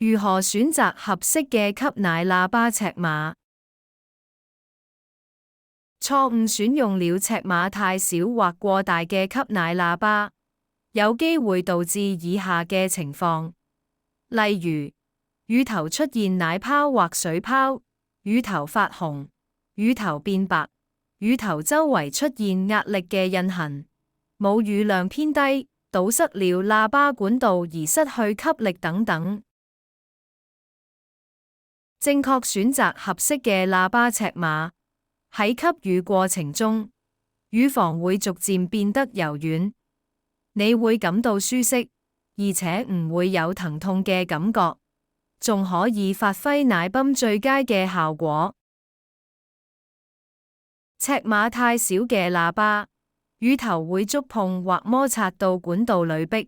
如何選擇合適嘅吸奶喇叭尺碼？錯誤選用了尺碼太小或過大嘅吸奶喇叭，有機會導致以下嘅情況，例如乳頭出現奶泡或水泡，乳頭發紅，乳頭變白，乳頭周圍出現壓力嘅印痕，母乳量偏低，堵塞了喇叭管道而失去吸力等等。正確選擇合適嘅喇叭尺碼，喺吸乳過程中，乳房會逐漸變得柔軟，你會感到舒適，而且唔會有疼痛嘅感覺，仲可以發揮奶泵最佳嘅效果。尺碼太小嘅喇叭，乳頭會觸碰或摩擦到管道裏壁，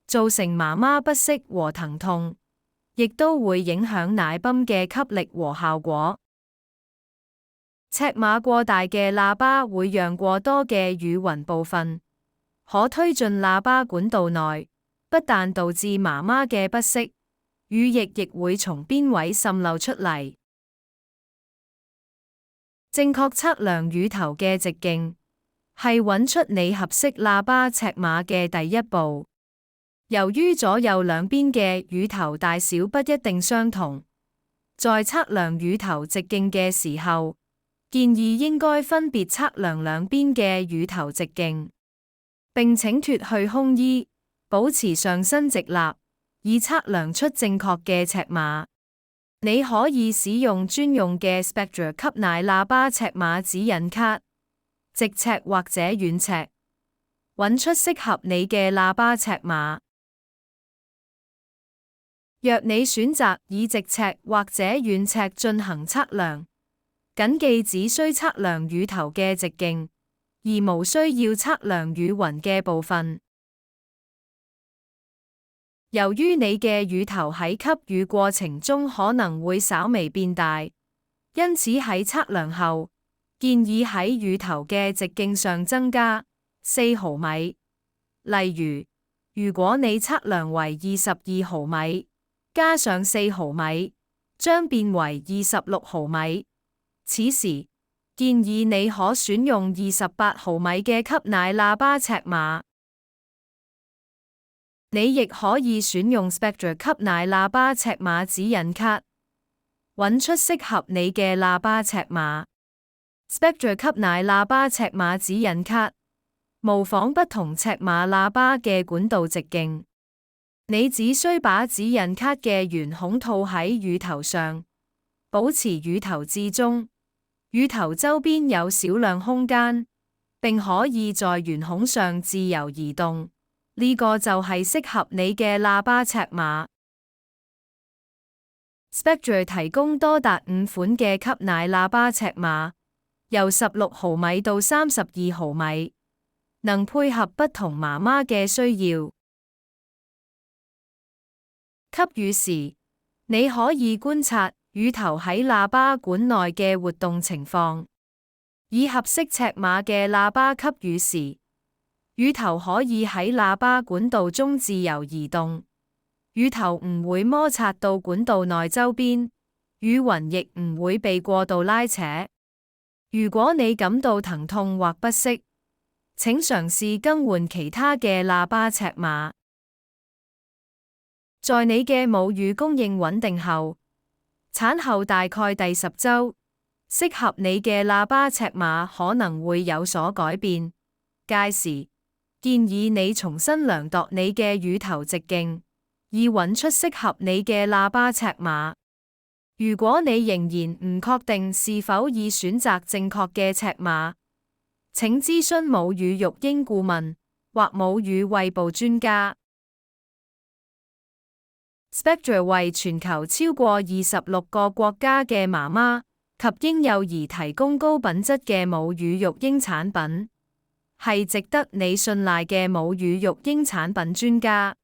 造成媽媽不適和疼痛，亦都會影響奶泵嘅吸力和效果。尺碼過大嘅喇叭會讓過多嘅乳暈部分可推進喇叭管道內，不但導致媽媽嘅不適，乳液亦會從邊位滲漏出嚟。正確測量乳頭嘅直徑，係揾出你合適喇叭尺碼嘅第一步。由於左右兩邊嘅乳頭大小不一定相同，在測量乳頭直徑嘅時候，建議應該分別測量兩邊嘅乳頭直徑，並請脫去胸衣，保持上身直立，以測量出正確嘅尺碼。你可以使用專用嘅 Spectra 吸奶喇叭尺碼指引卡，直尺或者遠尺，揾出適合你嘅喇叭尺碼。若你選擇以直尺或者遠尺進行測量，謹記只需測量乳頭嘅直徑，而無需要測量乳暈嘅部分。由於你嘅乳頭喺吸乳過程中可能會稍微變大，因此喺測量後，建議喺乳頭嘅直徑上增加4毫米。例如，如果你測量為22毫米，加上4毫米，將變為26毫米。此時，建議你可選用28毫米嘅吸奶喇叭尺碼。你亦可以選用 Spectra 吸奶喇叭尺碼指引卡，揾出適合你嘅喇叭尺碼。Spectra 吸奶喇叭尺碼指引卡，模仿不同尺碼喇叭嘅管道直徑。你只需把指引卡嘅圓孔套喺乳頭上，保持乳頭至中，乳頭周邊有少量空間，並可以在圓孔上自由移動。呢個就係適合你嘅喇叭尺碼。Spectra 提供多達5款嘅吸奶喇叭尺碼，由16毫米到32毫米，能配合不同媽媽嘅需要。吸乳時，你可以觀察乳頭喺喇叭管內嘅活動情況。以合適尺碼嘅喇叭吸乳時，乳頭可以喺喇叭管道中自由移動，乳頭唔會摩擦到管道內周邊，乳暈亦唔會被過度拉扯。如果你感到疼痛或不適，請嘗試更換其他嘅喇叭尺碼。在你嘅母乳供應穩定後，產後大概第10週，適合你嘅喇叭尺碼可能會有所改變。屆時，建議你重新量度你嘅乳頭直徑，以揾出適合你嘅喇叭尺碼。如果你仍然唔確定是否已選擇正確嘅尺碼，請諮詢母乳育嬰顧問或母乳餵哺專家。Spectra 為全球超過26個國家嘅媽媽及嬰幼兒提供高品質嘅母乳育嬰產品，係值得你信賴嘅母乳育嬰產品專家。